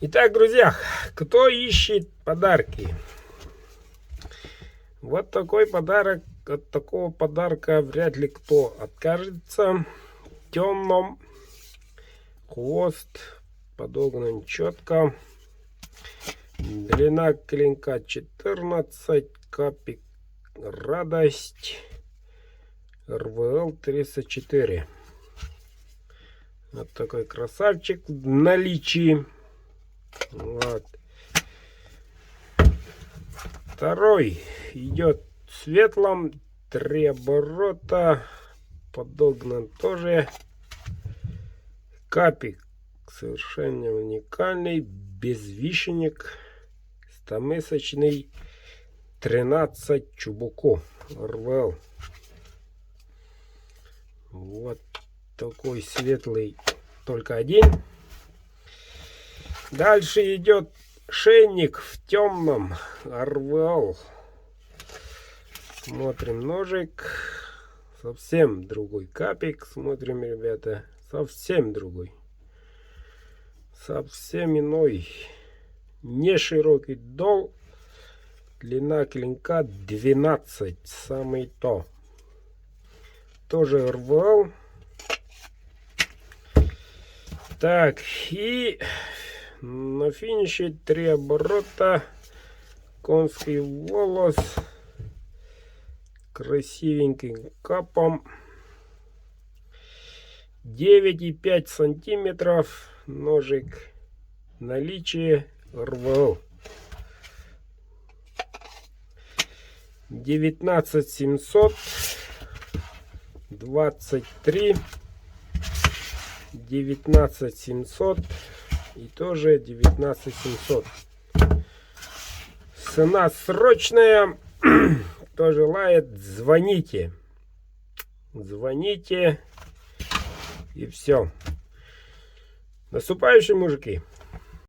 Итак, друзья, кто ищет подарки? Вот такой подарок, от такого подарка вряд ли кто откажется. В темном, хвост подогнан четко. Длина клинка 14, капик радость, РВЛ 34. Вот такой красавчик в наличии. Вот. Второй идет в светлом, 3 оборота, подогнан тоже. Капик совершенно уникальный, безвишенек, стамесочный, 13 чубуку, РВЛ. Вот такой светлый, только один. Дальше идет шейник в темном, РВЛ. Смотрим ножик. Совсем другой капик. Смотрим, ребята. Совсем другой. Совсем иной. Не широкий дол. Длина клинка 12. Самый то. Тоже РВЛ. Так, и на финише 3 оборота, конский волос, красивеньким капом, 9,5 сантиметров, ножик, наличие, РВЛ. 19700, 23, 19700 и тоже 19700. Цена срочная. Кто желает, звоните. Звоните. И все. Наступающие, мужики.